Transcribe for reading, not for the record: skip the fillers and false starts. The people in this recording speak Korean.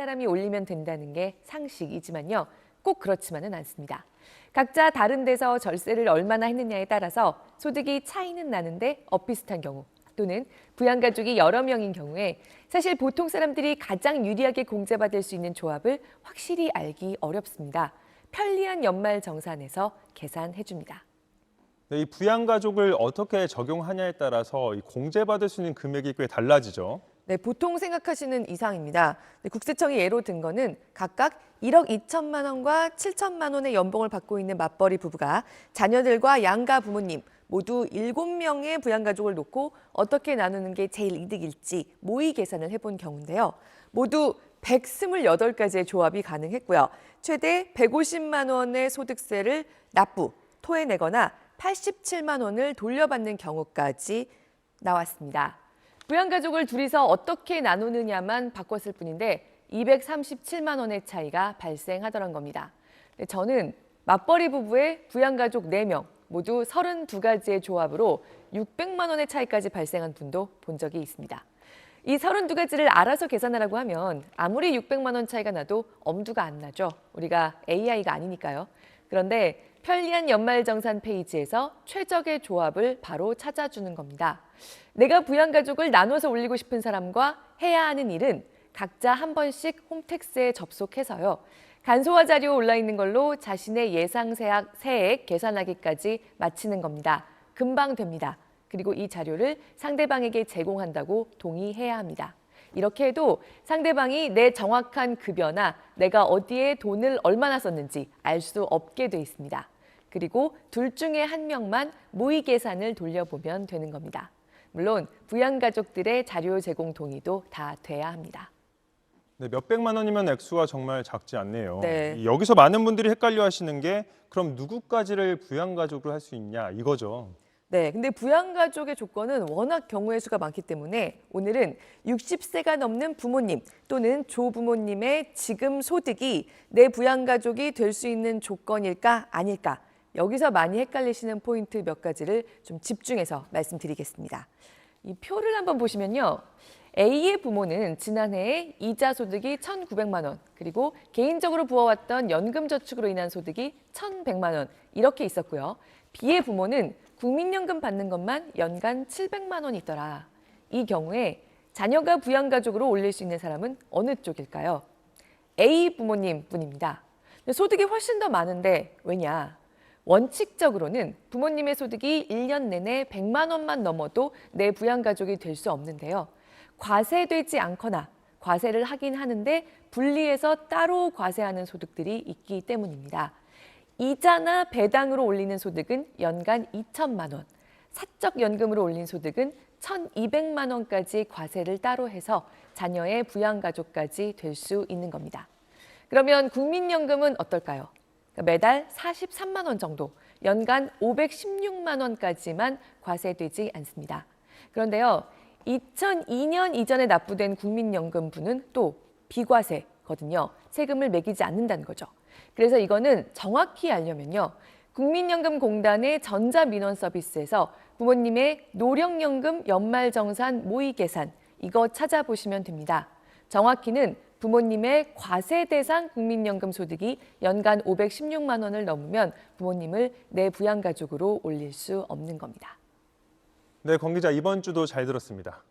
사람이 올리면 된다는 게 상식이지만요. 꼭 그렇지만은 않습니다. 각자 다른 데서 절세를 얼마나 했느냐에 따라서 소득이 차이는 나는데 엇비슷한 경우 또는 부양가족이 여러 명인 경우에 사실 보통 사람들이 가장 유리하게 공제받을 수 있는 조합을 확실히 알기 어렵습니다. 편리한 연말정산에서 계산해줍니다. 네, 이 부양가족을 어떻게 적용하냐에 따라서 이 공제받을 수 있는 금액이 꽤 달라지죠. 네, 보통 생각하시는 이상입니다. 네, 국세청이 예로 든 거는 각각 1억 2천만 원과 7천만 원의 연봉을 받고 있는 맞벌이 부부가 자녀들과 양가 부모님 모두 7명의 부양가족을 놓고 어떻게 나누는 게 제일 이득일지 모의 계산을 해본 경우인데요. 모두 128가지의 조합이 가능했고요. 최대 150만 원의 소득세를 납부, 토해내거나 87만 원을 돌려받는 경우까지 나왔습니다. 부양가족을 둘이서 어떻게 나누느냐만 바꿨을 뿐인데 237만 원의 차이가 발생하더란 겁니다. 저는 맞벌이 부부의 부양가족 4명 모두 32가지의 조합으로 600만 원의 차이까지 발생한 분도 본 적이 있습니다. 이 32가지를 알아서 계산하라고 하면 아무리 600만 원 차이가 나도 엄두가 안 나죠. 우리가 AI가 아니니까요. 그런데 편리한 연말정산 페이지에서 최적의 조합을 바로 찾아주는 겁니다. 내가 부양가족을 나눠서 올리고 싶은 사람과 해야 하는 일은 각자 한 번씩 홈택스에 접속해서요. 간소화 자료 올라 있는 걸로 자신의 예상 세액 계산하기까지 마치는 겁니다. 금방 됩니다. 그리고 이 자료를 상대방에게 제공한다고 동의해야 합니다. 이렇게 해도 상대방이 내 정확한 급여나 내가 어디에 돈을 얼마나 썼는지 알 수 없게 돼 있습니다. 그리고 둘 중에 한 명만 모의 계산을 돌려보면 되는 겁니다. 물론 부양가족들의 자료 제공 동의도 다 돼야 합니다. 네, 몇백만 원이면 액수가 정말 작지 않네요. 네. 여기서 많은 분들이 헷갈려 하시는 게 그럼 누구까지를 부양가족으로 할 수 있냐 이거죠. 네, 근데 부양가족의 조건은 워낙 경우의 수가 많기 때문에 오늘은 60세가 넘는 부모님 또는 조부모님의 지금 소득이 내 부양가족이 될 수 있는 조건일까 아닐까 여기서 많이 헷갈리시는 포인트 몇 가지를 좀 집중해서 말씀드리겠습니다. 이 표를 한번 보시면요. A의 부모는 지난해에 이자 소득이 1,900만 원, 그리고 개인적으로 부어왔던 연금저축으로 인한 소득이 1,100만 원 이렇게 있었고요. B의 부모는 국민연금 받는 것만 연간 700만 원이 있더라. 이 경우에 자녀가 부양가족으로 올릴 수 있는 사람은 어느 쪽일까요? A 부모님 뿐입니다. 소득이 훨씬 더 많은데 왜냐? 원칙적으로는 부모님의 소득이 1년 내내 100만 원만 넘어도 내 부양가족이 될 수 없는데요. 과세되지 않거나 과세를 하긴 하는데 분리해서 따로 과세하는 소득들이 있기 때문입니다. 이자나 배당으로 올리는 소득은 연간 2천만 원, 사적연금으로 올린 소득은 1,200만 원까지 과세를 따로 해서 자녀의 부양가족까지 될 수 있는 겁니다. 그러면 국민연금은 어떨까요? 매달 43만 원 정도, 연간 516만 원까지만 과세되지 않습니다. 그런데요, 2002년 이전에 납부된 국민연금분은 또 비과세거든요. 세금을 매기지 않는다는 거죠. 그래서 이거는 정확히 알려면요. 국민연금공단의 전자민원 서비스에서 부모님의 노령연금 연말정산 모의계산 이거 찾아보시면 됩니다. 정확히는 부모님의 과세 대상 국민연금 소득이 연간 516만 원을 넘으면 부모님을 내 부양가족으로 올릴 수 없는 겁니다. 네, 권 기자 이번 주도 잘 들었습니다.